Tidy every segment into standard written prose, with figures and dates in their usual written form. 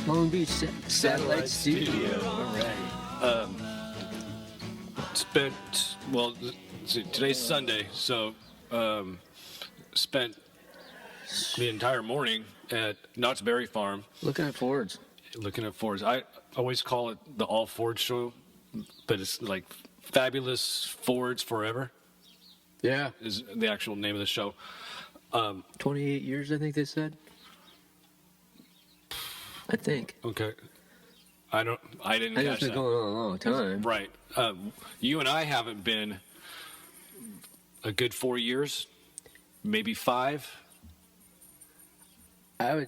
Long Beach Satellite Studio. All right. Today's Sunday, so spent the entire morning at Knott's Berry Farm. Looking at Fords. I always call it the All Ford Show, but it's like Fabulous Fords Forever. Yeah. Is the actual name of the show. 28 years, I think they said. I think. Okay. I didn't I think catch it's been that. going on a long time. Right. You and I haven't been a good 4 years, maybe 5.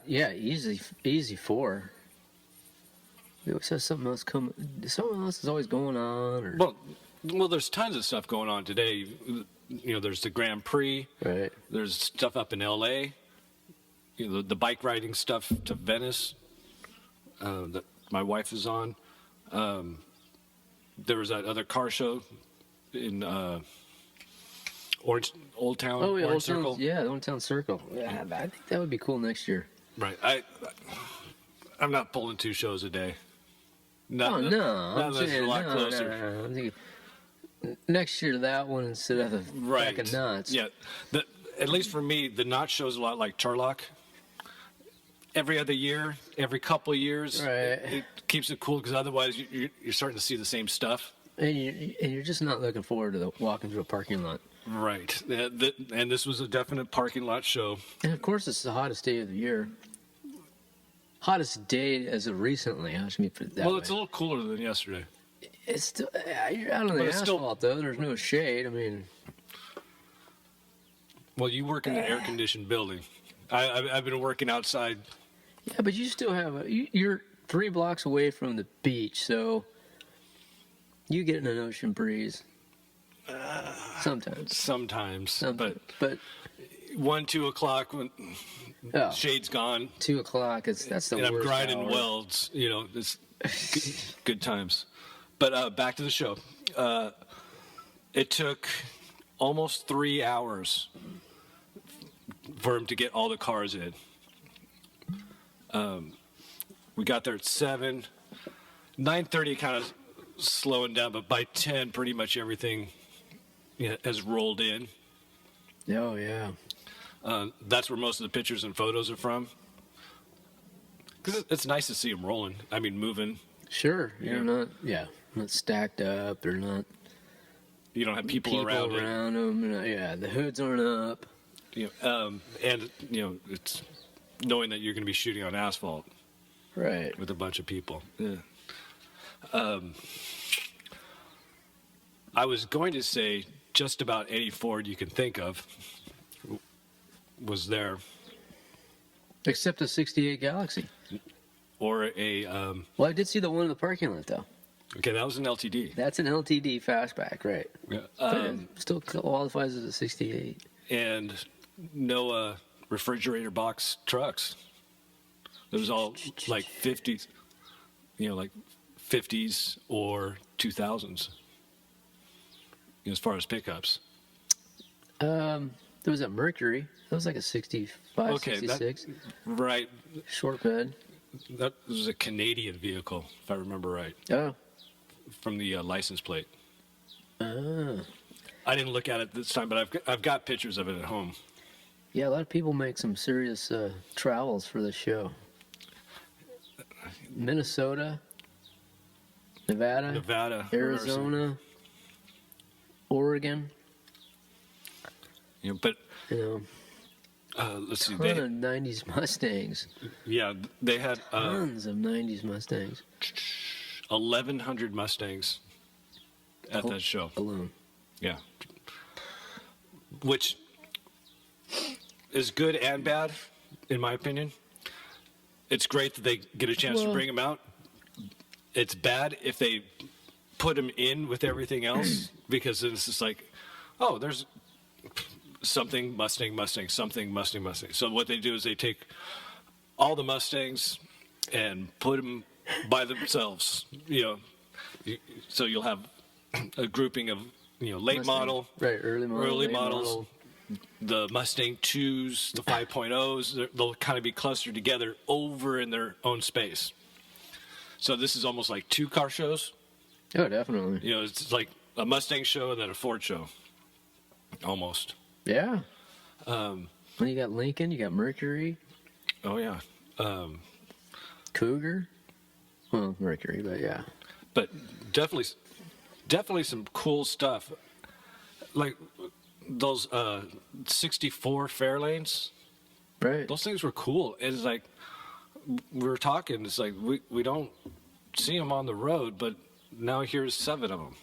Easy 4. We always have something else come. Something else is always going on. Or... Well, there's tons of stuff going on today. You know, there's the Grand Prix. Right. There's stuff up in L.A. You know, the bike riding stuff to Venice that my wife is on. There was that other car show in Old Town. Oh, yeah, Orange Circle. the Old Town Circle. Yeah, I think that would be cool next year. Right. I'm not pulling 2 shows a day. No. I'm saying, a lot closer. No. I'm thinking next year that one instead of the Right. pack of nuts. Yeah. At least for me, the Knot show's a lot like Turlock. Every other year, every couple of years, Right. it keeps it cool because otherwise you're starting to see the same stuff. And you're just not looking forward to walking through a parking lot. Right. And this was a definite parking lot show. And of course, it's the hottest day of the year. Hottest day as of recently. Let me put it that way. Well, it's a little cooler than yesterday. It's still, you're out on the asphalt, though. There's no shade. I mean... Well, you work in an air-conditioned building. I've been working outside. Yeah, but you still have... You're 3 blocks away from the beach, so... You get an ocean breeze. Sometimes. But 1, 2 o'clock when shade's gone. 2 o'clock. That's the worst. And I'm grinding hour. welds. You know, it's good times. But back to the show. It took almost 3 hours for him to get all the cars in. We got there at 7. 9:30 kind of slowing down, but by 10, pretty much everything has rolled in. Oh, yeah. That's where most of the pictures and photos are from. Because it's nice to see them rolling. I mean, moving. Sure. You're not stacked up. They're not. You don't have people around them. Yeah, the hoods aren't up. And it's knowing that you're going to be shooting on asphalt. Right. With a bunch of people. Yeah. I was going to say just about any Ford you can think of was there. Except the 68 Galaxie. Or a... Well, I did see the one in the parking lot, though. Okay, that was an LTD. That's an LTD fastback, right. Yeah. But it still qualifies as a 68. And no refrigerator box trucks. It was all like 50s, like 50s or 2000s as far as pickups. There was a Mercury. That was like a 65, 66. Right. Short bed. That was a Canadian vehicle, if I remember right. Oh. From the license plate. Ah. I didn't look at it this time, but I've got pictures of it at home. Yeah, a lot of people make some serious travels for the show. Minnesota, Nevada, Arizona, Oregon. Let's see. Ton of 90s Mustangs. Yeah, they had tons of 90s Mustangs. 1,100 Mustangs at that show alone. Yeah, which is good and bad, in my opinion. It's great that they get a chance to bring them out. It's bad if they put them in with everything else because then it's just like, oh, there's something Mustang, something Mustang. So what they do is they take all the Mustangs and put them by themselves. So you'll have a grouping of late Mustang. Model, right, early models. model. The Mustang 2s, the 5.0s, they'll kind of be clustered together over in their own space. So this is almost like 2 car shows. Oh, definitely. You know, it's like a Mustang show and then a Ford show. Almost. Yeah. Well, you got Lincoln, you got Mercury. Oh, yeah. Cougar. Well, Mercury, but yeah. But definitely some cool stuff. Like those 64 Fairlanes. Right. Those things were cool. It's like, we were talking, it's like, we don't see them on the road, but now here's 7 of them.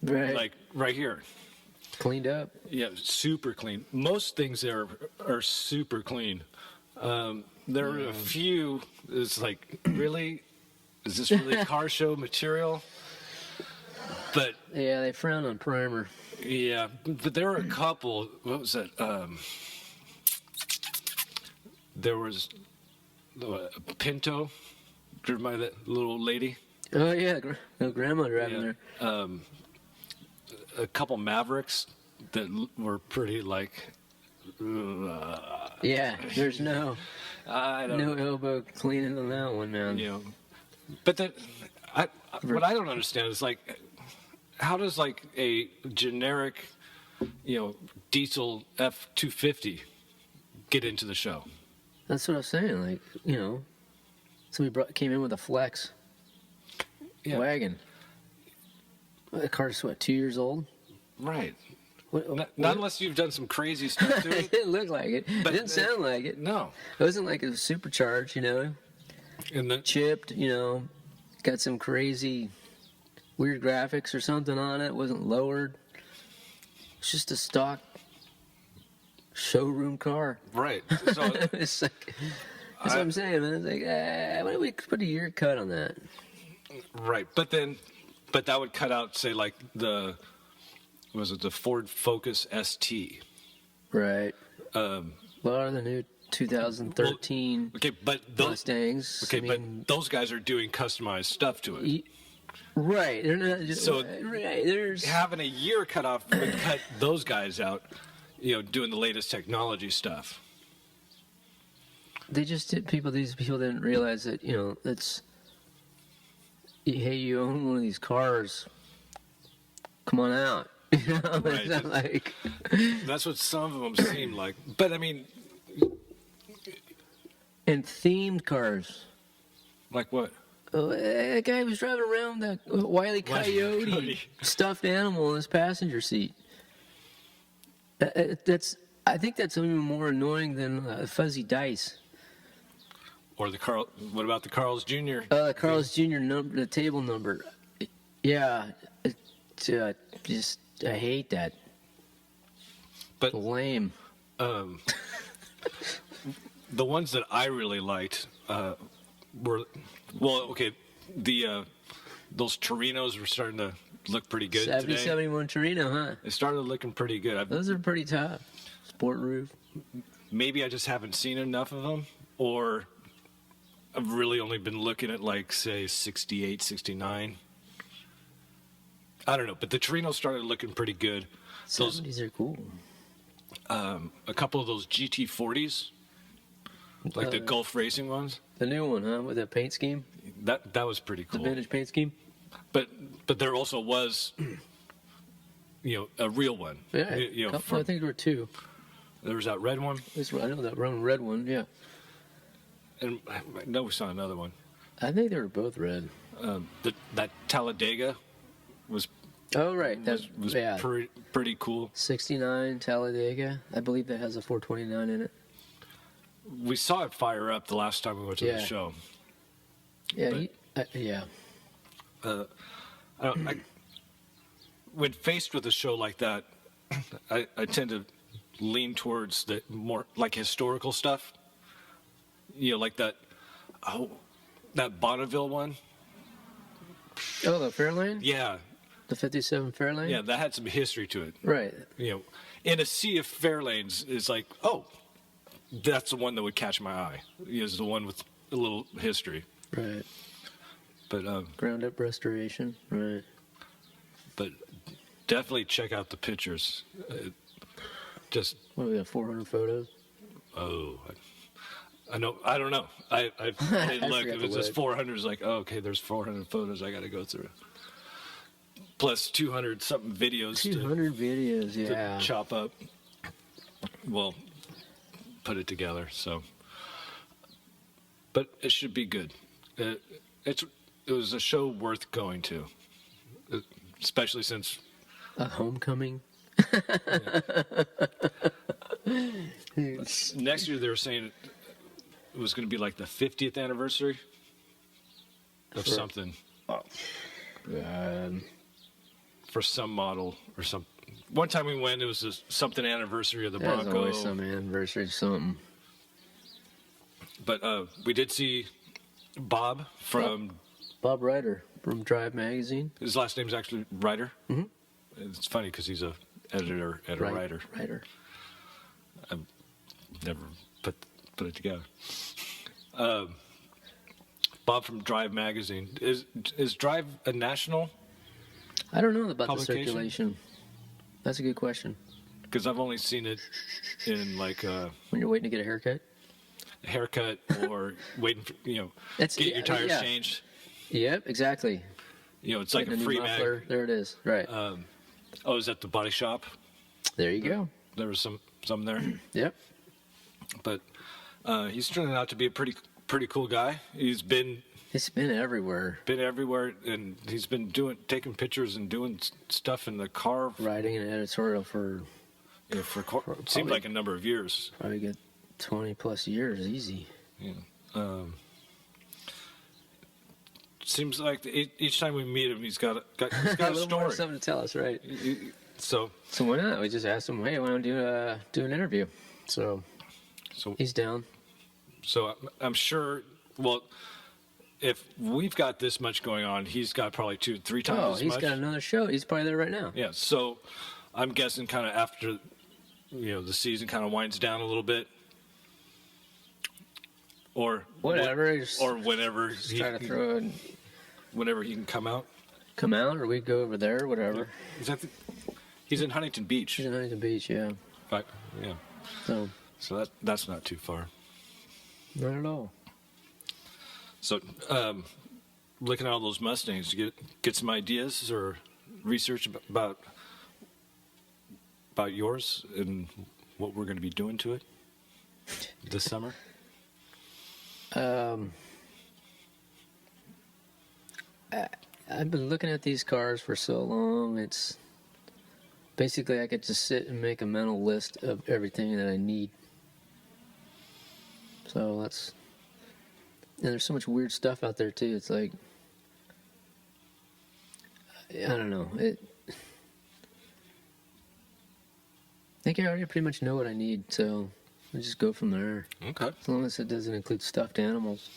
Right. Like, right here. Cleaned up. Yeah, super clean. Most things there are super clean. There are a few, it's like, really? Is this really car show material? But Yeah, they frown on primer. yeah, but there were a couple. What was that? There was a Pinto, driven by that little lady. Oh yeah, no grandma driving there. A couple Mavericks that were pretty like. Yeah, there's no I don't elbow cleaning on that one, man. You know, but what I don't understand is like, how does like a generic, diesel F-250 get into the show? That's what I was saying. Like, somebody came in with a Flex wagon. The car's 2 years old. Right. What, Not unless you've done some crazy stuff to it it. didn't look like it. But it didn't sound like it. No. It wasn't like it was supercharged, And the, chipped, got some crazy weird graphics or something on it. It wasn't lowered. It's just a stock showroom car. right. So It's like, that's what I'm saying, man. It's like, why don't we put a year cut on that? right. But that would cut out, say, like the Ford Focus ST. Right. A lot of the new 2013 okay, but those Mustangs. okay, but those guys are doing customized stuff to it. Right. They're not just So right. There's having a year cut off would cut those guys out, doing the latest technology stuff. These people didn't realize that, it's, hey, you own one of these cars, come on out. Right. It's not like, That's what some of them seem like. But I mean, and themed cars. like what? That guy was driving around that Wile E. Coyote stuffed animal in his passenger seat. I think that's even more annoying than Fuzzy Dice. Or what about the Carl's Jr.? The Carl's Jr. number, the table number. Yeah, I hate that. But Lame. the ones that I really liked were, those Torinos were starting to look pretty good 71 Torino, huh? They started looking pretty good. Those are pretty tough. Sport roof. Maybe I just haven't seen enough of them, or I've really only been looking at, like, say, 68, 69. I don't know, but the Torinos started looking pretty good. 70s are cool. A couple of those GT40s, like the Gulf Racing ones. The new one, huh? With the paint scheme? That was pretty cool. The vintage paint scheme? But there also was, a real one. Yeah. I think there were 2. There was that red one. I know that red one, yeah. And I know we saw another one. I think they were both red. That Talladega was Oh, right. was pretty cool. 69 Talladega. I believe that has a 429 in it. We saw it fire up the last time we went to the show. Yeah, when faced with a show like that, I tend to lean towards the more like historical stuff. Like that Bonneville one. Oh, the Fairlane? Yeah. The 57 Fairlane? Yeah, that had some history to it. Right. In a sea of Fairlanes, it's like, oh, that's the one that would catch my eye. Is the one with a little history. Right. But ground up restoration. Right. But definitely check out the pictures. Just What do we got? 400 photos. Oh, I know. I don't know. I didn't look. forgot It to was just look. 400. It's like, oh, okay, there's 400 photos I got to go through. Plus 200 something videos 200 videos, to yeah. chop up. Well, put it together. So, but it should be good. It was a show worth going to, especially since A homecoming. next year they were saying it was going to be like the 50th anniversary of something. For some model or some. One time we went, it was something anniversary of the There's Bronco. always some anniversary, something. But we did see Bob from. Bob Ryder from Drive Magazine. His last name's actually Ryder. Mm-hmm. It's funny because he's a editor and a writer. I've never put it together. Bob from Drive Magazine. Is Drive a national? I don't know about the Publication? circulation. That's a good question. Because I've only seen it in like When you're waiting to get a haircut? a haircut or waiting for, It's- get your tires yeah. changed. Yep, exactly. It's like Getting a new free muffler. mag. There it is. Right. Oh, is that the body shop? There you go. There was some there. Yep. But he's turning out to be a pretty cool guy. He's been It's been everywhere. everywhere, and he's been taking pictures and doing stuff in the car Writing an editorial for it seemed like a number of years. probably good 20 plus years, easy. Seems like each time we meet him, he's got a A little story. more something to tell us, right? So So why not? We just asked him, hey, why don't do an interview? So he's down. So I'm sure. Well, if we've got this much going on, he's got probably 2-3 times Oh, as he's much. got another show. He's probably there right now. Yeah. So I'm guessing kind of after the season kind of winds down a little bit, or Whatever. Just or whenever try to throw it, whenever he can come out. come out, or we go over there, whatever. He's in Huntington Beach. He's in Huntington Beach, yeah. Yeah. So That's not too far. not at all. So, looking at all those Mustangs, you get some ideas or research about yours and what we're going to be doing to it this summer. I've been looking at these cars for so long. It's basically I could just sit and make a mental list of everything that I need. So and there's so much weird stuff out there too. It's like, I don't know. I think I already pretty much know what I need, so I just go from there. Okay. As long as it doesn't include stuffed animals,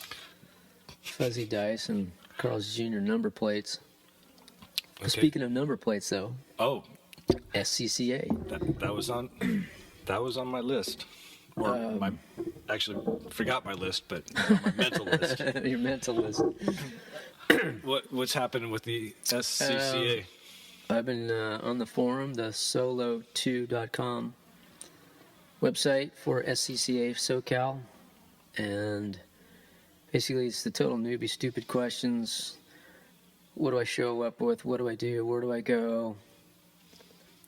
fuzzy dice, and Carl's Jr. number plates. Okay. Speaking of number plates, though, Oh, SCCA. that was on my list. Or actually forgot my list, but on my mental list. Your mental list. What's happening with the SCCA? I've been on the forum, the solo2.com website for SCCA SoCal, and basically it's the total newbie stupid questions. What do I show up with? What do I do? Where do I go?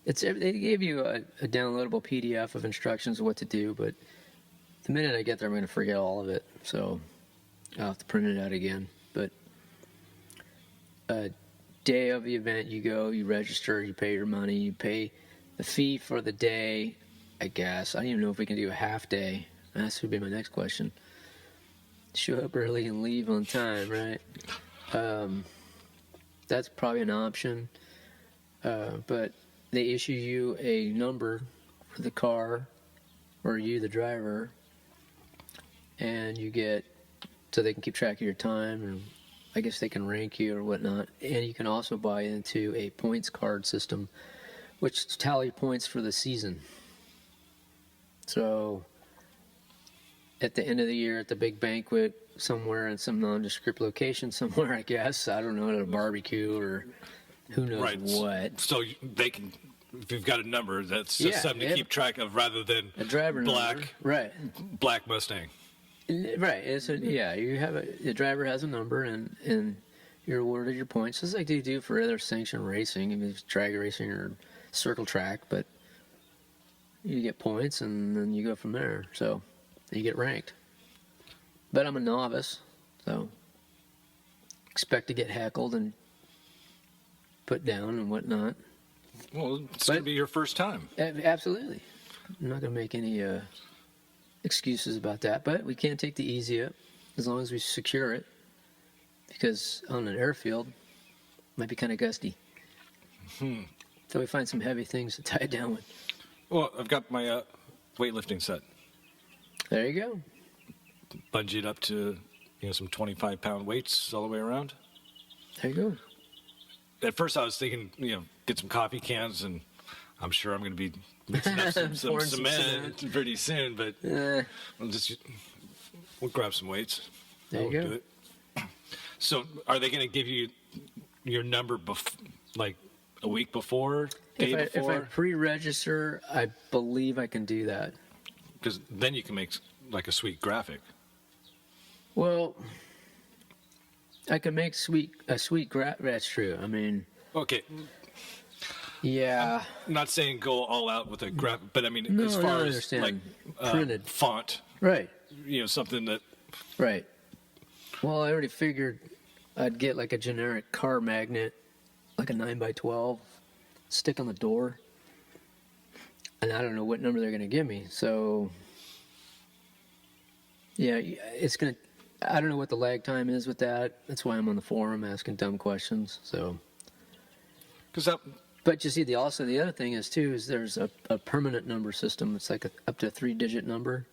They gave you a downloadable PDF of instructions of what to do, but the minute I get there, I'm going to forget all of it. So I'll have to print it out again. But day of the event, you go, you register, you pay your money, you pay the fee for the day, I guess. I don't even know if we can do a half day. That should be my next question. Show up early and leave on time, right? That's probably an option. But they issue you a number for the car, or you, the driver, and you get, so they can keep track of your time, and I guess they can rank you or whatnot. And you can also buy into a points card system, which tally points for the season. So at the end of the year, at the big banquet, somewhere in some nondescript location somewhere, I guess, I don't know, at a barbecue or who knows Right. what. So they can, if you've got a number, that's just something to keep track of rather than A driver black number. Right. Black Mustang. Right. The driver has a number, and you're awarded your points, just like they do for other sanctioned racing. I mean, it's drag racing or circle track, but you get points, and then you go from there. So you get ranked. But I'm a novice, so expect to get heckled and put down and whatnot. Well, it's going to be your first time. Absolutely. I'm not going to make any excuses about that, but we can't take the easy up as long as we secure it, because on an airfield it might be kind of gusty. So we find some heavy things to tie it down with. Well, I've got my weightlifting set. There you go. Bungeed up to some 25-pound weights all the way around. There you go. At first I was thinking, get some coffee cans, and I'm sure I'm going to be mixing up some cement pretty soon, but we'll grab some weights. There you go. Do it. So are they going to give you your number like a week before, day before? If I pre-register, I believe I can do that. Because then you can make like a sweet graphic. Well, I can make a sweet graphic. That's true. I mean... Okay. Yeah. I'm not saying go all out with a graphic, but I mean, as far as like printed font. Right. Something that... Right. Well, I already figured I'd get like a generic car magnet, like a 9x12, stick on the door. And I don't know what number they're going to give me. So, yeah, it's going to... I don't know what the lag time is with that. That's why I'm on the forum asking dumb questions. So, but you see, the other thing is too is there's a permanent number system. It's like up to a 3-digit number.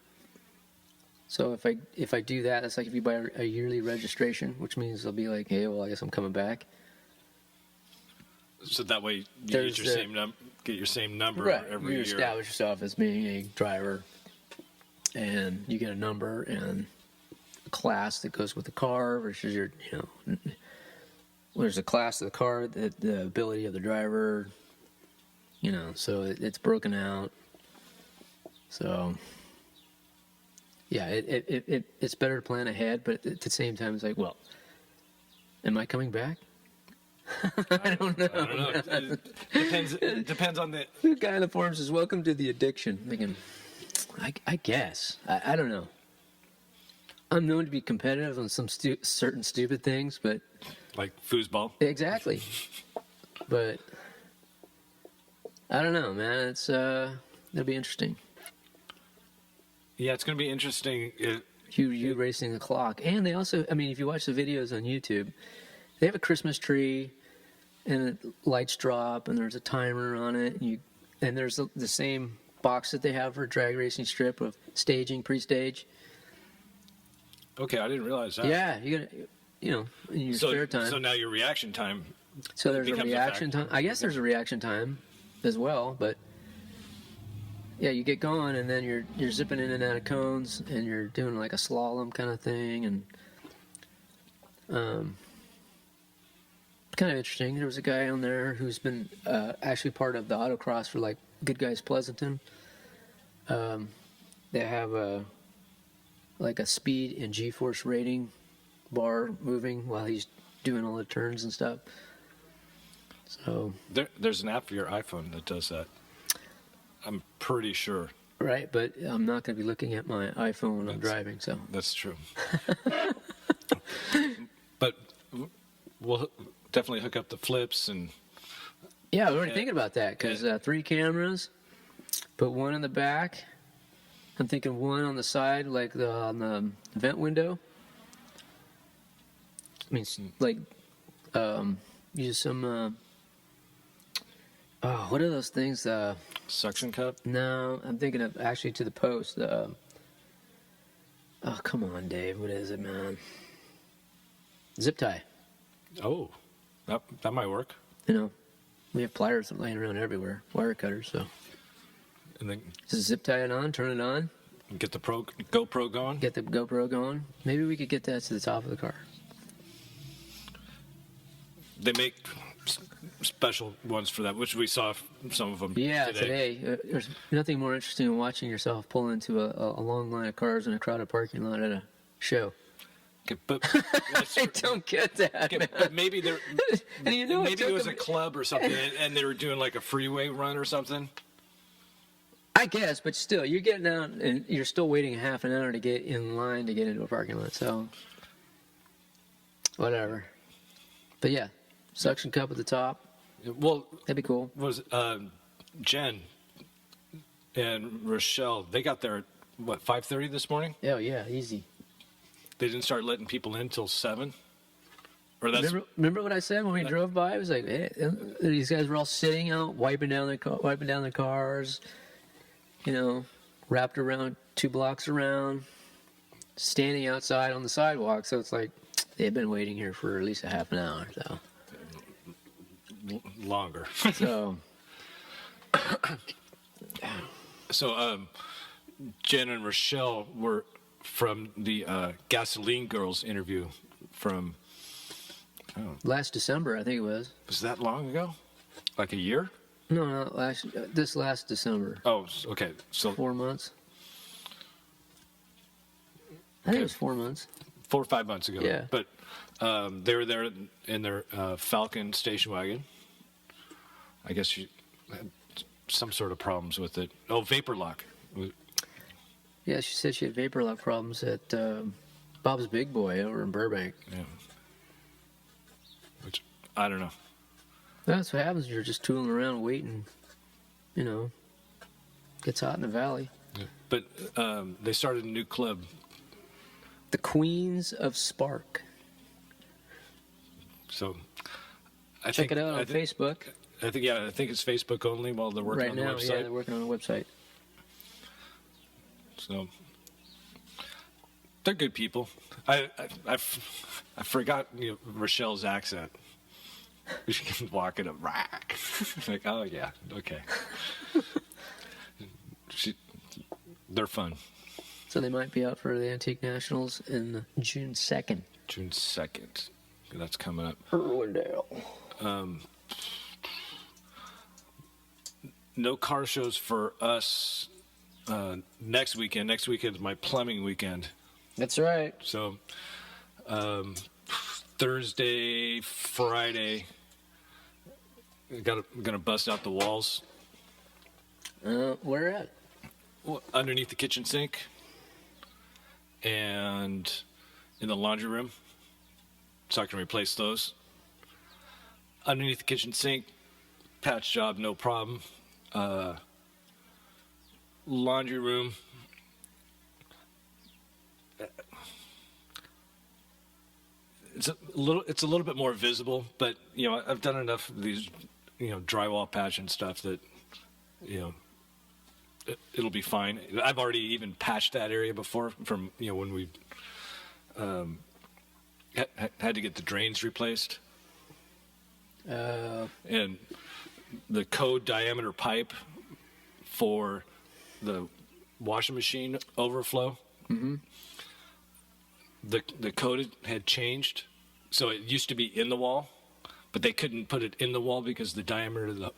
So if I do that, it's like if you buy a yearly registration, which means they'll be like, hey, well, I guess I'm coming back. So that way you get your same number every year. You establish yourself as being a driver, and you get a number and class that goes with the car versus your, there's a class of the car, the ability of the driver, so it's broken out. So, yeah, it's better to plan ahead, but at the same time, it's like, well, am I coming back? I don't know. It depends on the guy on the forum says, "Welcome to the addiction." I'm thinking, I guess. I don't know. I'm known to be competitive on some certain stupid things, but... Like foosball? Exactly. But I don't know, man. It'll be interesting. Yeah, it's going to be interesting. You racing the clock. And they also, I mean, if you watch the videos on YouTube, they have a Christmas tree, and lights drop, and there's a timer on it, and there's the same box that they have for a drag racing strip of staging, pre-stage. Okay, I didn't realize that. Yeah, you got in your spare time. So now your reaction time. So there's a reaction time. I guess there's a reaction time as well, but yeah, you get going and then you're zipping in and out of cones and you're doing like a slalom kind of thing, and kind of interesting. There was a guy on there who's been actually part of the autocross for like Good Guys Pleasanton. They have a speed and G-force rating bar moving while he's doing all the turns and stuff. So there's an app for your iPhone that does that. I'm pretty sure. Right, but I'm not going to be looking at my iPhone when I'm driving. So that's true. But we'll definitely hook up the flips and. Yeah, we're already thinking about that because 3 cameras, put one in the back. I'm thinking one on the side, like on the vent window. I mean, like, use some, what are those things? Suction cup? No, I'm thinking of actually to the post. Oh, come on, Dave. What is it, man? Zip tie. Oh, that might work. We have pliers laying around everywhere, wire cutters, so. And then just zip tie it on, turn it on. Get the GoPro going? Get the GoPro going. Maybe we could get that to the top of the car. They make special ones for that, which we saw some of them. Yeah, today. There's nothing more interesting than watching yourself pull into a long line of cars in a crowded parking lot at a show. Okay, but I don't get that. okay, man. but maybe there, And you know, maybe it was a club or something, and they were doing like a freeway run or something. I guess, but still, you're getting out and you're still waiting half an hour to get in line to get into a parking lot. So, whatever. But yeah, suction cup at the top. Well, That'd be cool. was Jen and Rochelle? They got there at what 5:30 this morning. Oh yeah, easy. They didn't start letting people in until 7. Or that's Remember what I said when we drove by? It was like, hey, these guys were all sitting out, wiping down their cars. You know, wrapped around 2 blocks around, standing outside on the sidewalk. So it's like they've been waiting here for at least a half an hour. longer. So, So Jen and Rochelle were from the Gasoline Girls interview from last December, I think it was. was that long ago? Like a year? No, this last December. Oh, okay. So 4 months. I think it was 4 months. 4 or 5 months ago. Yeah. But they were there in their Falcon station wagon. I guess she had some sort of problems with it. Oh, vapor lock. Yeah, she said she had vapor lock problems at Bob's Big Boy over in Burbank. Yeah. Which I don't know. That's what happens. You're just tooling around waiting. You know, gets hot in the valley. Yeah. But they started a new club. The Queens of Spark. So Check it out on Facebook. I think it's Facebook only while they're working Right on the now, website. yeah, they're working on a website. So they're good people. I forgot Rochelle's accent. She can walk in a rack. Like, oh yeah, okay. They're fun. So they might be out for the Antique Nationals in June 2nd. June 2nd. That's coming up. Irwindale. No car shows for us next weekend. Next weekend is my plumbing weekend. That's right. So Thursday, Friday, gonna bust out the walls. Where at? Underneath the kitchen sink and in the laundry room, so I can replace those. Underneath the kitchen sink, patch job, no problem. Laundry room, it's a little bit more visible, but I've done enough of these drywall patch and stuff that it'll be fine. I've already even patched that area before from when we had to get the drains replaced. And the code diameter pipe for the washing machine overflow. Mm-hmm. The code had changed, so it used to be in the wall, but they couldn't put it in the wall because the diameter of the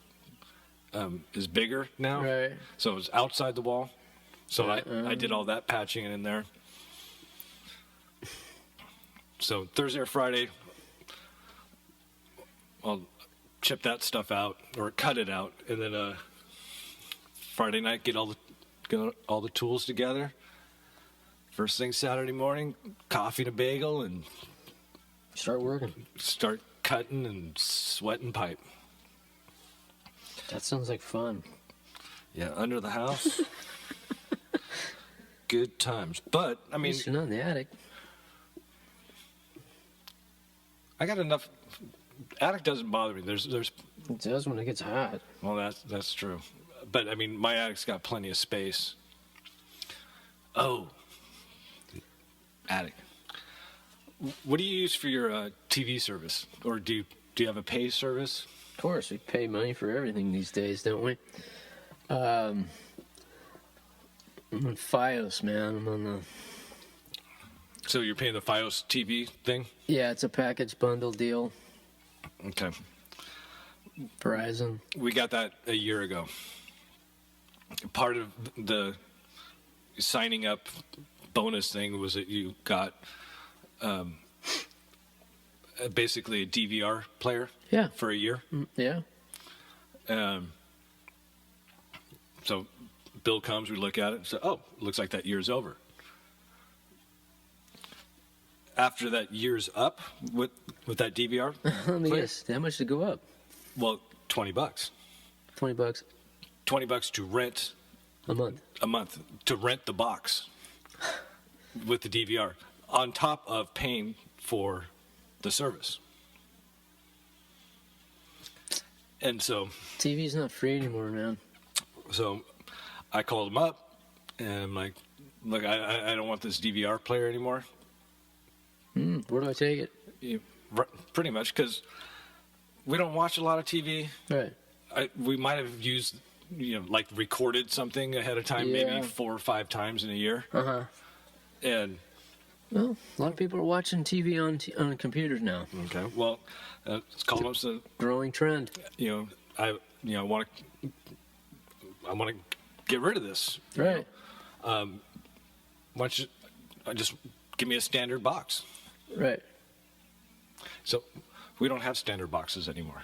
is bigger now. Right. So it was outside the wall. So I did all that patching in there. So Thursday or Friday, I'll chip that stuff out or cut it out, and then Friday night get all the tools together. First thing Saturday morning, coffee and a bagel, and Start working. start cutting and sweating pipe. That sounds like fun. Yeah, under the house. Good times. But I At mean, least you're not in the attic. I got enough. Attic doesn't bother me. There's It does when it gets hot. well, that's true. But I mean, my attic's got plenty of space. Oh, attic. What do you use for your TV service, or do you have a pay service? Of course, we pay money for everything these days, don't we? I'm on Fios, man. I'm on the... So you're paying the Fios TV thing? Yeah, it's a package bundle deal. Okay. Verizon. We got that a year ago. Part of the signing up bonus thing was that you got basically a DVR player for a year. Yeah. So bill comes, we look at it and say, oh, looks like that year's over. After that year's up with that DVR, Let me guess, how much did it go up? well, $20. $20 $20 to rent a month. to rent the box with the DVR on top of paying for the service. And so TV's not free anymore, man. So I called him up and I'm like, look, I don't want this DVR player anymore. Where do I take it? Pretty much, because we don't watch a lot of TV. Right. We might have used, like recorded something ahead of time, maybe 4 or 5 times in a year. Uh-huh. And well, a lot of people are watching TV on computers now. okay, well, let's call them. So, growing trend. I want to get rid of this. Right. Why don't you just give me a standard box? Right. So we don't have standard boxes anymore.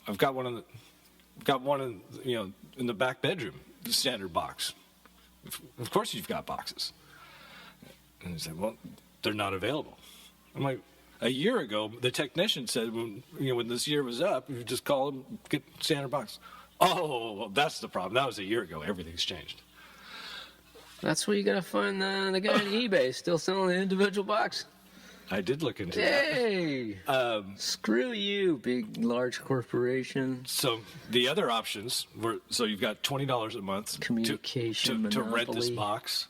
I've got one in the back bedroom, the standard box. Of course you've got boxes. And he said, well, they're not available. I'm like, a year ago, the technician said when this year was up, you just call them, get standard box. Oh, well, that's the problem. That was a year ago. Everything's changed. That's where you gotta find the guy on eBay still selling the individual box. I did look into Hey! that. Screw you, big, large corporation. So the other options were, so you've got $20 a month Communication to rent this monopoly. box.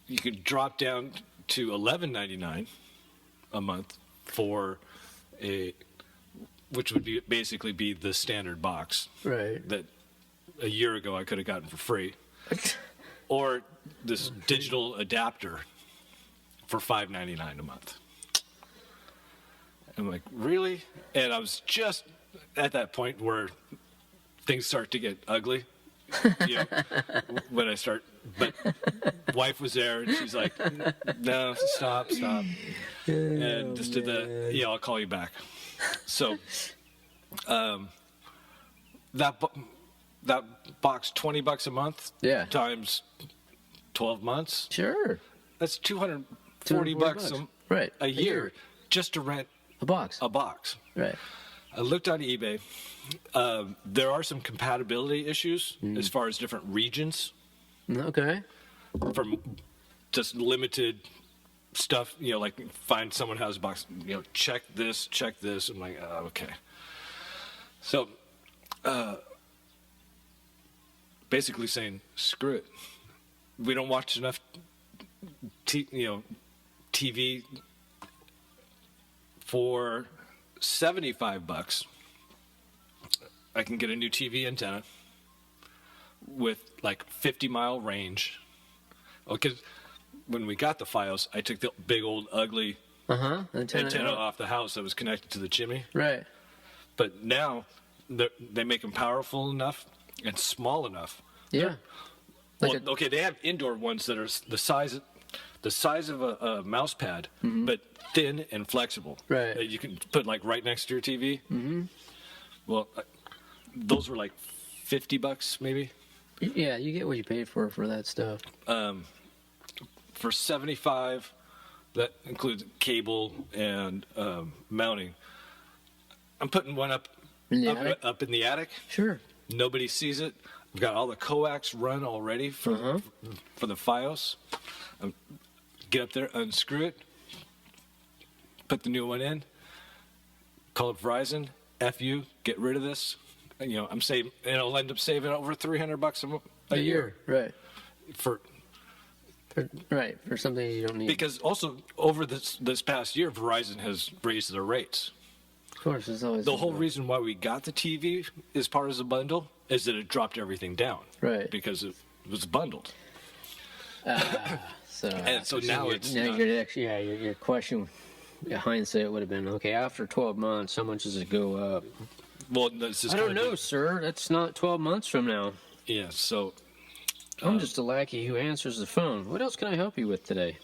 You could drop down to $11.99 a month for which would basically be the standard box. Right. That a year ago I could have gotten for free. Or this digital adapter for $5.99 a month. I'm like, really? And I was just at that point where things start to get ugly. When I start, but wife was there and she's like, no, stop. And just did the, I'll call you back. So, that box, $20 a month, times 12 months. Sure. That's $240 right. a year just to rent a box. Right. I looked on eBay. There are some compatibility issues as far as different regions. Okay. From just limited stuff, like find someone has a box, check this. I'm like, okay. So, basically saying, screw it. We don't watch enough, TV for $75. I can get a new TV antenna with like 50-mile range. Because when we got the Fios, I took the big old ugly antenna off the house that was connected to the chimney. Right. But now they make them powerful enough and small enough. Yeah. They have indoor ones that are the size of a mouse pad, but thin and flexible. Right. That you can put like right next to your TV. Mm-hmm. Well, those were like $50 maybe. Yeah, you get what you pay for that stuff. For $75, that includes cable and mounting. I'm putting one up in the attic. Sure. Nobody sees it. I've got all the coax run already for the Fios. Get up there, unscrew it, put the new one in, call up Verizon, F you, get rid of this. I'm saving, and I'll end up saving over $300 a year. Right. For something you don't need. Because also over this past year, Verizon has raised their rates. Of course, it's always the whole reason why we got the TV as part of the bundle is that it dropped everything down. Right. Because it was bundled. So now it's your question hindsight, it would have been, okay, after 12 months, how much does it go up? Well, this is I don't know, sir. That's not 12 months from now. Yeah, so... I'm just a lackey who answers the phone. What else can I help you with today?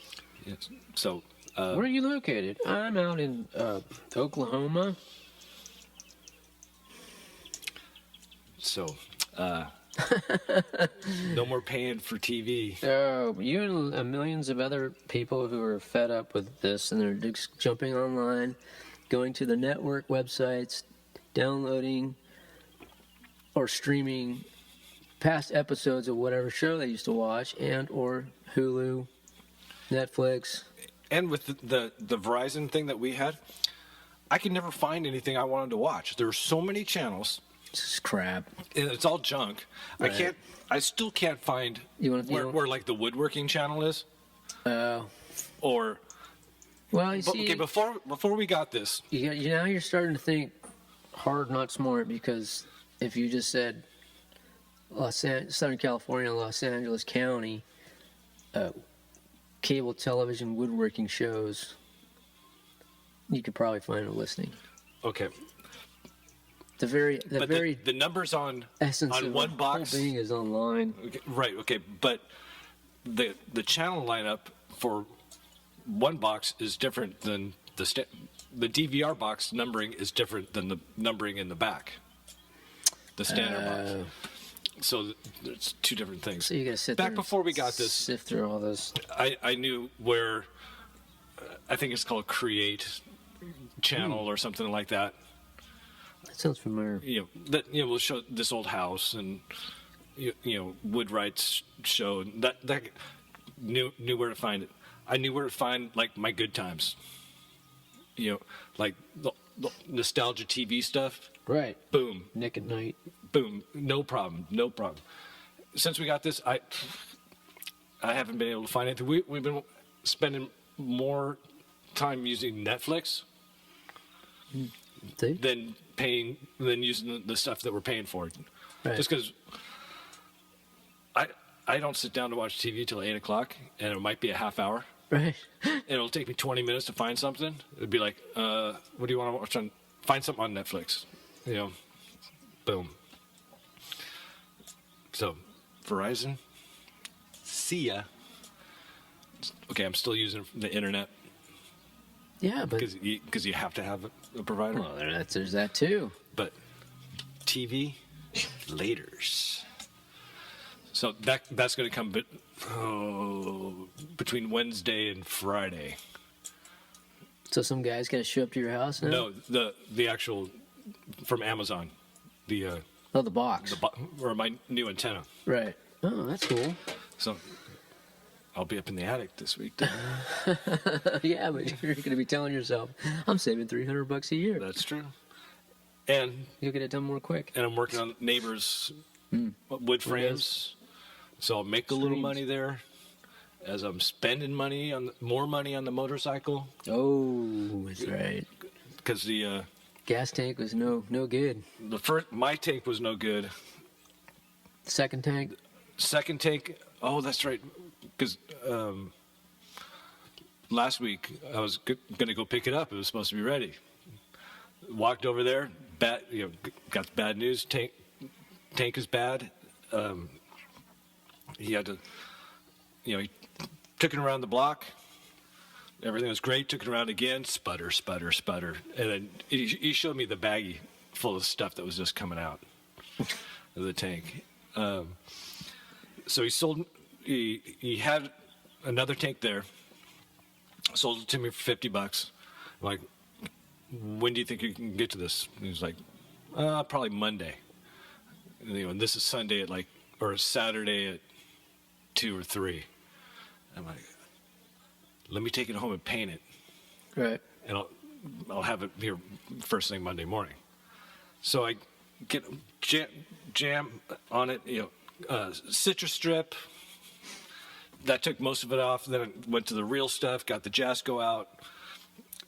Yes, so... Where are you located? I'm out in Oklahoma. So, no more paying for TV. Oh, you and millions of other people who are fed up with this, and they're just jumping online, going to the network websites, downloading or streaming past episodes of whatever show they used to watch, and or Hulu, Netflix. And with the Verizon thing that we had, I could never find anything I wanted to watch. There were so many channels. This is crap. And it's all junk. Right. I still can't find where like the woodworking channel is. Or well, you see, okay, before we got this, now you're starting to think hard, not smart, because if you just said Southern California, Los Angeles County, cable television woodworking shows, you could probably find a listing. Okay. The numbers on essence on of one the box whole being is online. Okay, right. Okay, but the channel lineup for one box is different than the DVR box numbering is different than the numbering in the back. The standard box. So there's two different things. So you gotta sit back there before we got this. Sift through all this. I knew where. I think it's called Create Channel or something like that. That sounds familiar. We'll show This Old House and Woodwright's show. And that knew where to find it. I knew where to find like my good times. Like the nostalgia TV stuff. Right. Boom. Nick at Night. Boom. No problem. Since we got this, I haven't been able to find anything. We've been spending more time using Netflix than using the stuff that we're paying for. Right. Just because I don't sit down to watch TV till 8 o'clock, and it might be a half hour. Right. And it'll take me 20 minutes to find something. It'd be like, what do you want to watch find something on Netflix. Boom. So, Verizon, see ya. Okay, I'm still using the internet. Yeah, but because you have to have a provider. Well, there's that too. But TV, laters. So that's going to come between Wednesday and Friday. So some guy's got to show up to your house now? No, the actual from Amazon, the box, or my new antenna. Right. Oh, that's cool. So I'll be up in the attic this week. Yeah, but you're going to be telling yourself, I'm saving $300 a year. That's true. And you'll get it done more quick. And I'm working on neighbors' wood frames, so I'll make a little money there as I'm spending more money on the motorcycle. Oh, that's right. Because the gas tank was no good. My tank was no good. Second tank. Oh, that's right. Because last week I was going to go pick it up. It was supposed to be ready. Walked over there. Got bad news. Tank is bad. He had to, he took it around the block. Everything was great. Took it around again. Sputter. And then he showed me the baggie full of stuff that was just coming out of the tank. So he had another tank there. Sold it to me for $50. I'm like, when do you think you can get to this? And he was like, probably Monday. And this is Sunday or Saturday at 2 or 3. I'm like, let me take it home and paint it. Right. And I'll have it here first thing Monday morning. So I get jam on it, citrus strip. That took most of it off. Then I went to the real stuff, got the Jasco out.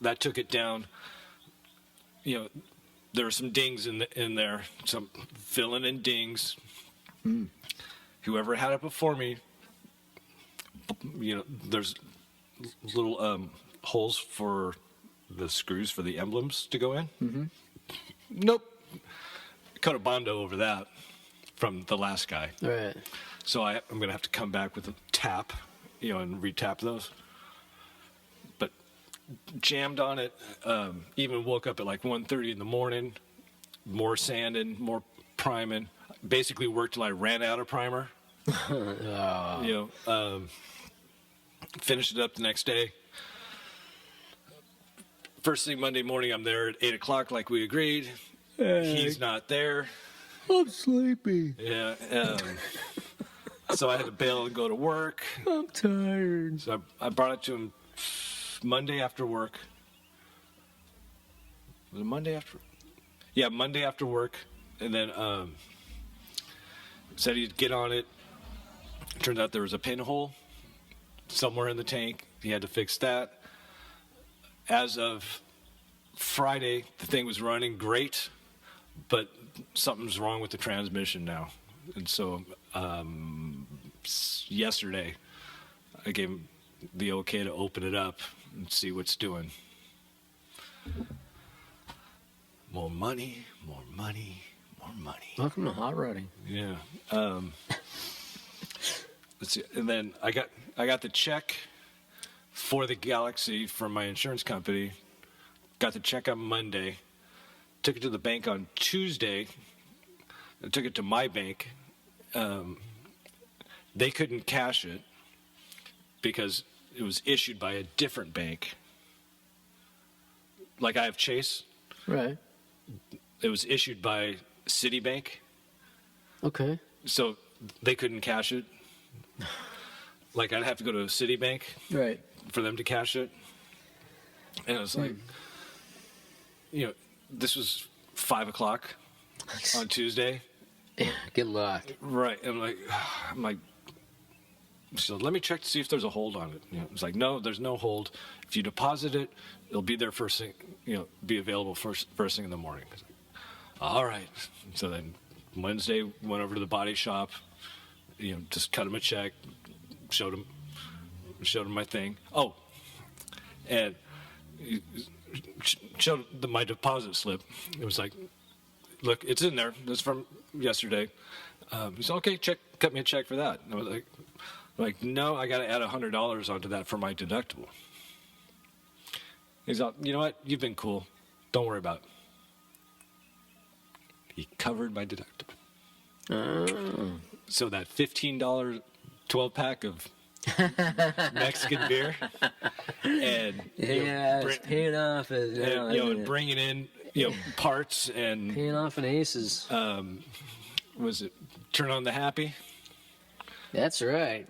That took it down. There were some dings in there, some filling in dings. Whoever had it before me, there's little holes for the screws for the emblems to go in. Mm-hmm. Nope. Cut a bondo over that from the last guy. All right. So I'm going to have to come back with a tap, and retap those. But jammed on it. Even woke up at like 1:30 in the morning. More sanding, more priming. Basically worked till I ran out of primer. Finished it up the next day. First thing Monday morning, I'm there at 8 o'clock like we agreed. He's not there. I'm sleepy. Yeah. So I had to bail and go to work. I'm tired. So I brought it to him Monday after work. Was it Monday after? Yeah, Monday after work. And then said he'd get on it. Turned out there was a pinhole somewhere in the tank. He had to fix that. As of Friday, the thing was running great, but something's wrong with the transmission now. And so yesterday, I gave him the okay to open it up and see what's doing. More money, more money, more money. Welcome to hot rodding. Yeah. Let's see. And then I got the check for the Galaxie from my insurance company. Got the check on Monday. Took it to the bank on Tuesday. I took it to my bank. They couldn't cash it because it was issued by a different bank. Like I have Chase. Right. It was issued by Citibank. Okay. So they couldn't cash it. Like I'd have to go to Citibank. Right. For them to cash it. And it was like, this was 5 o'clock on Tuesday. Yeah, good luck. Right. And I'm like, so let me check to see if there's a hold on it. It's like, no, there's no hold. If you deposit it, it'll be there first thing, be available first thing in the morning. Like, all right. So then Wednesday went over to the body shop, just cut him a check, showed him my thing. Oh, and showed my deposit slip. It was like, look, it's in there. That's from yesterday. He said, okay, cut me a check for that. And I was like, no, I got to add $100 onto that for my deductible. He's like, you know what? You've been cool. Don't worry about it. He covered my deductible. Oh. So that $15 12-pack of Mexican beer, and it's paying off as and bringing in parts and paying off in aces. Was it Turn on the Happy? That's right.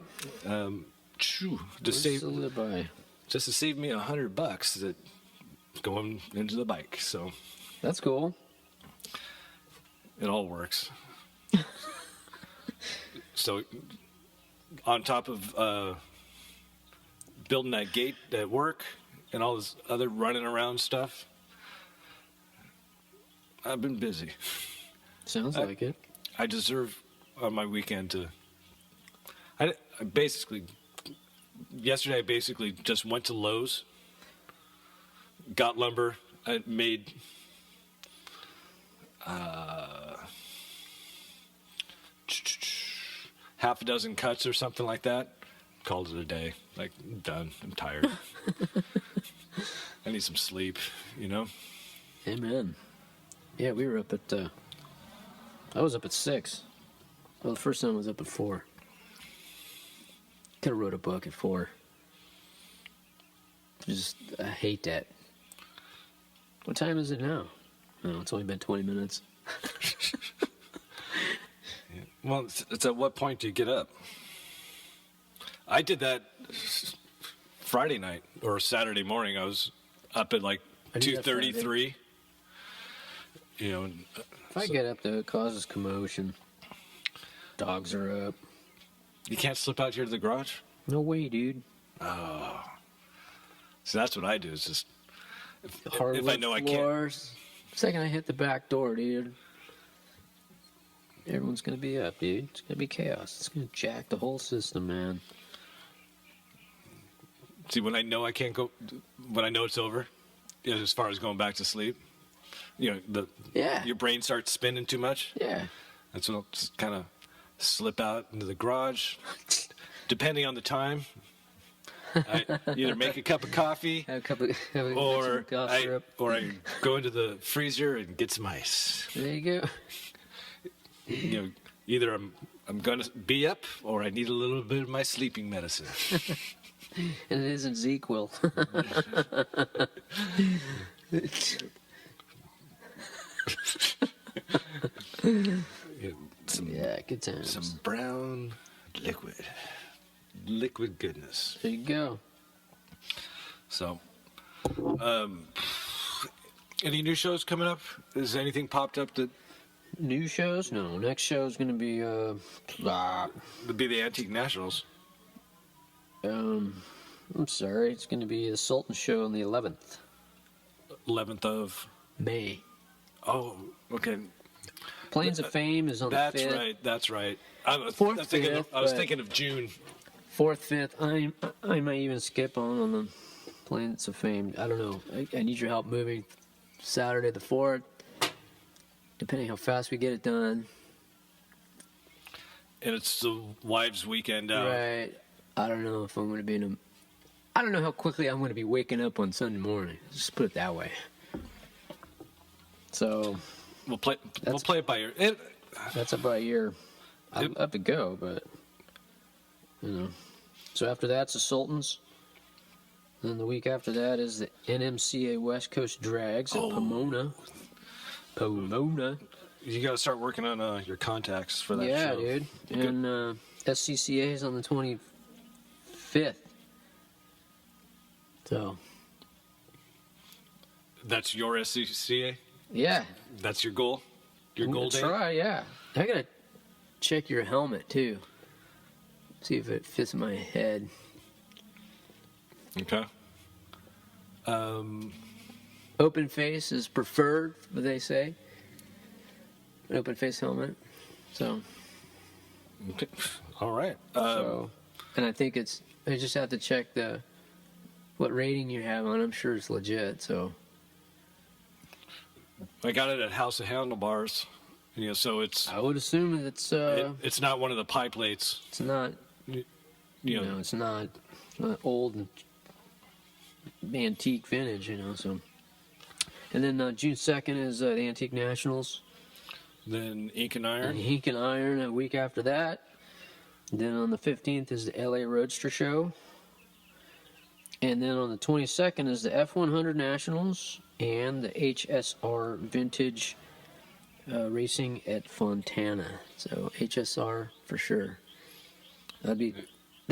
Just to save me $100 that going into the bike. So that's cool. It all works. So on top of building that gate at work and all this other running around stuff, I've been busy. Sounds like it. I deserve on my weekend to. Yesterday I basically just went to Lowe's, got lumber. I made half a dozen cuts or something like that. Called it a day. Like, done. I'm tired. I need some sleep, Amen. Yeah, we were up at, I was up at 6. Well, the first time I was up at 4. Could have wrote a book at 4. I hate that. What time is it now? Oh, it's only been 20 minutes. Yeah. Well, it's at what point do you get up? I did that Friday night or Saturday morning. I was up at like 2:33. If I get up, though, it causes commotion. Dogs are up. You can't slip out here to the garage? No way, dude. Oh. So that's what I do. Is just if I know floors. I can't. The second I hit the back door, dude, everyone's gonna be up, dude. It's gonna be chaos. It's gonna jack the whole system, man. See, when I know I can't go, when I know it's over, as far as going back to sleep. Yeah. Your brain starts spinning too much. Yeah. And so I'll just kind of slip out into the garage, depending on the time. I either make a cup of coffee, Have some or cough I syrup. go into the freezer and get some ice. There you go. Either I'm going to be up, or I need a little bit of my sleeping medicine. And it isn't ZQL. Yeah, good times. Some brown liquid goodness. There you go. So, any new shows coming up? Is anything popped up that New shows? No. Next show is going to be would be the Antique Nationals? I'm sorry. It's going to be the Sultan show on the 11th 11th of May. Oh, okay. Plains of Fame is on the 5th. That's right. I was Fourth, thinking. fifth, I was but- thinking of June. 4th, 5th. I might even skip on the Plains of Fame. I don't know. I need your help moving Saturday the 4th. Depending how fast we get it done. And it's the wives' weekend out. Right. I don't know if I'm going to be I don't know how quickly I'm going to be waking up on Sunday morning. Just put it that way. So We'll play it by ear. that's about a year. I'd love to go, but So after that's the Sultans. Then the week after that is the NMCA West Coast Drags at Pomona. You got to start working on your contacts for that Yeah, show. dude. And SCCA is on the 25th. So, That's your SCCA? yeah. That's your goal? Your I'm goal gonna date? try, yeah. I gotta check your helmet, too. See if it fits my head. Okay. Open face is preferred, what they say. An open face helmet. So, Okay. All right. and I think I just have to check what rating you have on. I'm sure it's legit, so. I got it at House of Handlebars. So it's I would assume that it's it's not one of the pie plates. it's not it's not old and antique vintage, so. And then June 2nd is the Antique Nationals. Then Ink and And Iron. Ink and Iron a week after that. Then on the 15th is the LA Roadster Show. And then on the 22nd is the F100 Nationals and the HSR Vintage Racing at Fontana. So HSR for sure. That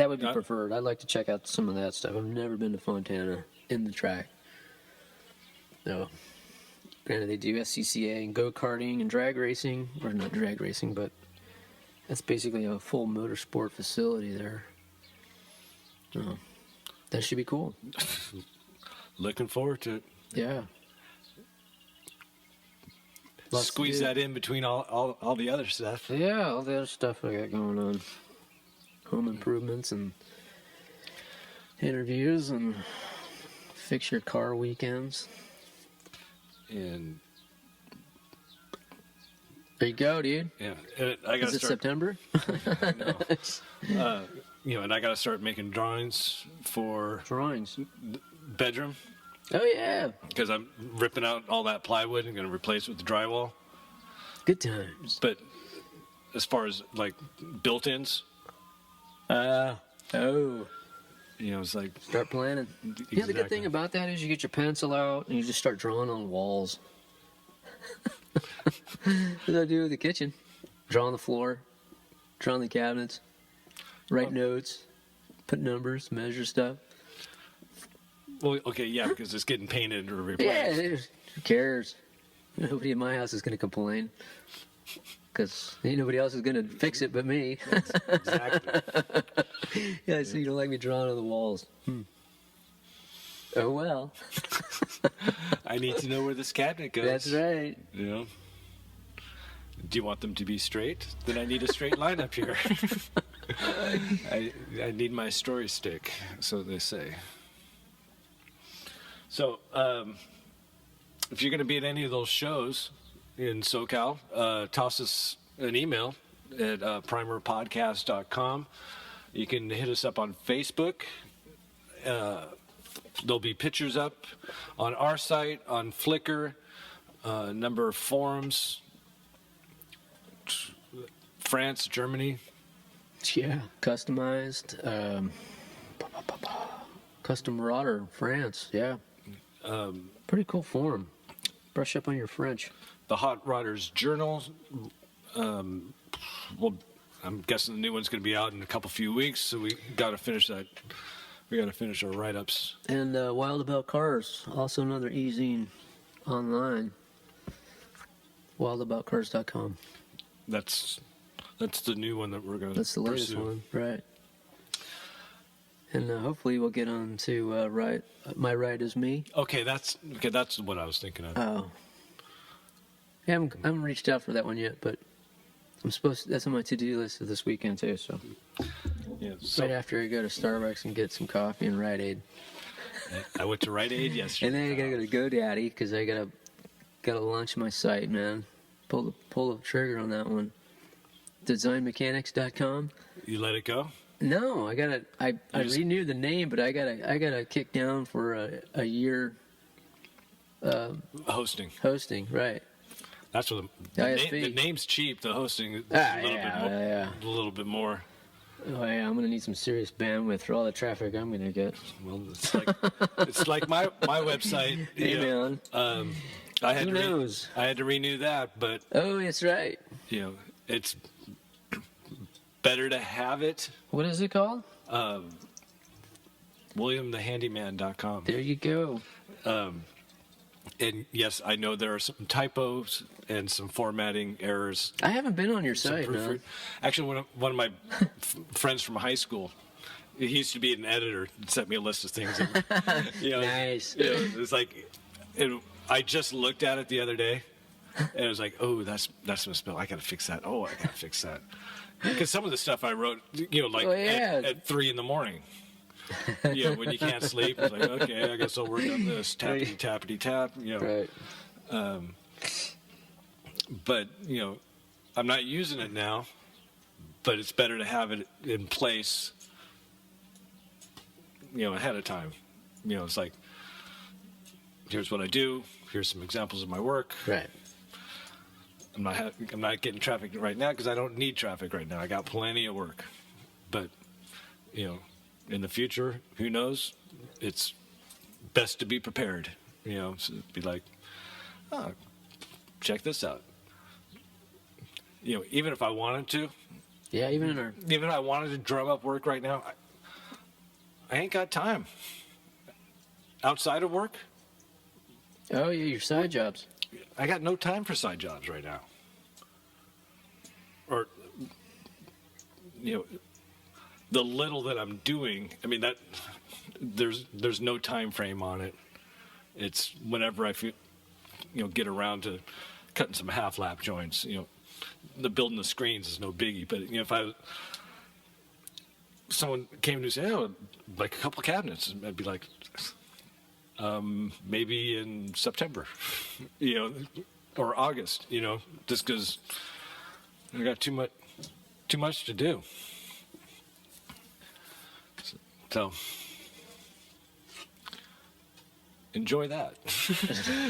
would be preferred. I'd like to check out some of that stuff. I've never been to Fontana in the track. No. Granted, they do SCCA and go-karting and drag racing. Or not drag racing, but that's basically a full motorsport facility there. Oh, that should be cool. Looking forward to it. Yeah. Lots to Squeeze do. that in between all the other stuff. Yeah, all the other stuff I got going on. Home improvements and interviews and fix your car weekends. And There you go, dude. yeah, and I got Is to it start. September? And I got to start making drawings for Drawings. bedroom Oh, yeah. because I'm ripping out all that plywood and going to replace it with the drywall. Good times. But as far as like built-ins, Oh. it's like Start planning. Yeah, the good thing about that is you get your pencil out and you just start drawing on walls. That's what I do with the kitchen. Draw on the floor, draw on the cabinets, write notes, put numbers, measure stuff. well, okay, yeah, because it's getting painted or Yeah, replaced. who cares? Nobody in my house is going to complain. Because ain't nobody else is going to fix it but me. Exactly. Yeah, so you don't like me drawing on the walls. Oh, well. I need to know where this cabinet goes. That's right. Do you want them to be straight? Then I need a straight line up here. I need my story stick, so they say. So, if you're going to be at any of those shows in SoCal, toss us an email at primerpodcast.com. You can hit us up on Facebook. There'll be pictures up on our site, on Flickr, a number of forums, France, Germany. Yeah, customized. Custom Marauder, France. Yeah. Pretty cool forum. Brush up on your French. The Hot Rodders Journal. Well, I'm guessing the new one's going to be out in a few weeks, so we got to finish that. We got to finish our write-ups. And Wild About Cars, also another e-zine online. wildaboutcars.com. That's the new one that we're going to That's the latest one, right. And hopefully we'll get on to My Ride Is Me. Okay, that's what I was thinking of. Oh. Yeah, I haven't reached out for that one yet, but that's on my to-do list for this weekend too, so. Yeah, Right after I go to Starbucks and get some coffee and Rite Aid. I went to Rite Aid yesterday. And then I gotta go to GoDaddy because I gotta launch my site, man. Pull the trigger on that one. Designmechanics.com. You let it go? No, I renewed the name, but I gotta kick down for a year. Hosting, right? That's what the name's cheap. The hosting is a little bit more. Oh yeah, I'm gonna need some serious bandwidth for all the traffic I'm gonna get. Well, it's like my website. Hey man, I had who knows? I had to renew that, but that's right. It's better to have it. What is it called? WilliamTheHandyman.com. There you go. And yes, I know there are some typos and some formatting errors. I haven't been on your site, man. Actually, one of my friends from high school, he used to be an editor, and sent me a list of things. And, Nice. It's like, I just looked at it the other day, and it was like, oh, that's misspelled. I got to fix that. Oh, I got to fix that. Because some of the stuff I wrote, at 3 in the morning. When you can't sleep, it's like, okay, I guess I'll work on this. Tappity, tappity, tap. Right. But, I'm not using it now, but it's better to have it in place, ahead of time. It's like, here's what I do. Here's some examples of my work. Right. I'm not getting traffic right now because I don't need traffic right now. I got plenty of work. But, in the future, who knows? It's best to be prepared. So be like, oh, check this out. Even if I wanted to. Yeah, even if I wanted to drum up work right now, I ain't got time. Outside of work. Oh yeah, your side jobs. I got no time for side jobs right now. Or, the little that I'm doing, I mean, that there's no time frame on it. It's whenever I feel, get around to cutting some half lap joints. The building the screens is no biggie. But if someone came to say, oh, like a couple of cabinets, I'd be like, maybe in September, or August, just because I got too much to do. So enjoy that.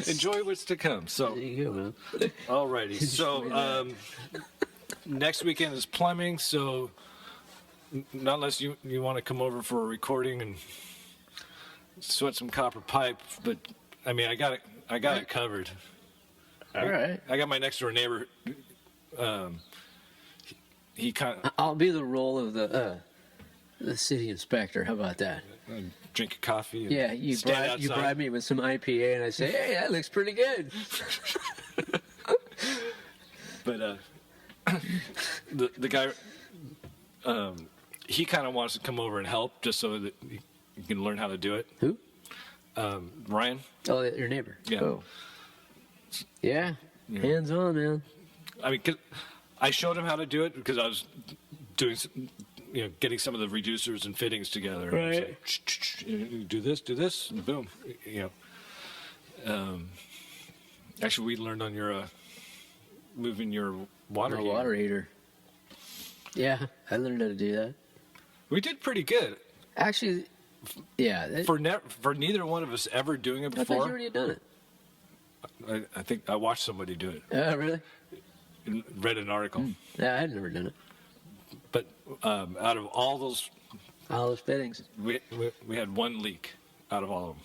Enjoy what's to come. So there you go, man. Alrighty. So next weekend is plumbing. So not unless you want to come over for a recording and sweat some copper pipe, but I mean I got it covered. All right. I got my next door neighbor. He kind of. I'll be the role of the city inspector. How about that? Drink a coffee. And you bribe me with some IPA, and I say, hey, that looks pretty good. But the guy, he kind of wants to come over and help just so that you can learn how to do it. Who? Ryan. Oh, your neighbor. Yeah. Oh. Yeah. Hands on, man. I mean, I showed him how to do it because I was doing, getting some of the reducers and fittings together. Right. Like, do this, and boom. Actually, we learned on your moving your water My heater. water heater. Yeah, I learned how to do that. We did pretty good. Actually, yeah. For neither one of us ever doing it I thought you before. already had done it. I think I watched somebody do it. Oh, really? And read an article. Yeah, I had never done it. But out of all those, All those fittings. we had one leak out of all of them.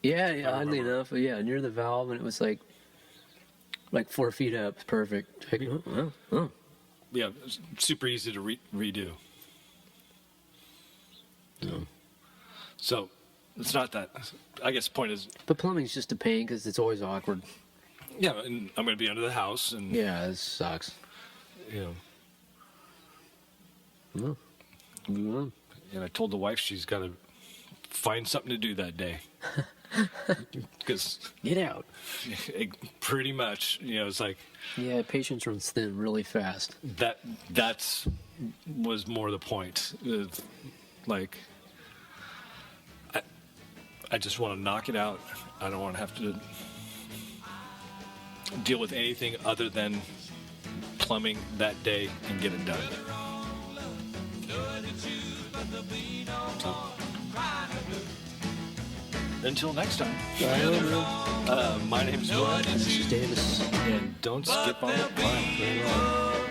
Yeah, yeah. Oddly remember. enough, yeah, near the valve, and it was like 4 feet up. Perfect. Like, oh. Yeah, it's super easy to redo. No. So it's not that. I guess the point is, But plumbing's just a pain because it's always awkward. yeah, and I'm going to be under the house, and Yeah, this sucks. you know, Well, move on. and I told the wife she's got to find something to do that day. Because Get out. pretty much, it's like Yeah, patience runs thin really fast. that's was more the point. Like, I just want to knock it out. I don't want to have to deal with anything other than plumbing that day and get it done. So, until next time, my name's Ryan, This is Davis. and don't skip on the climb.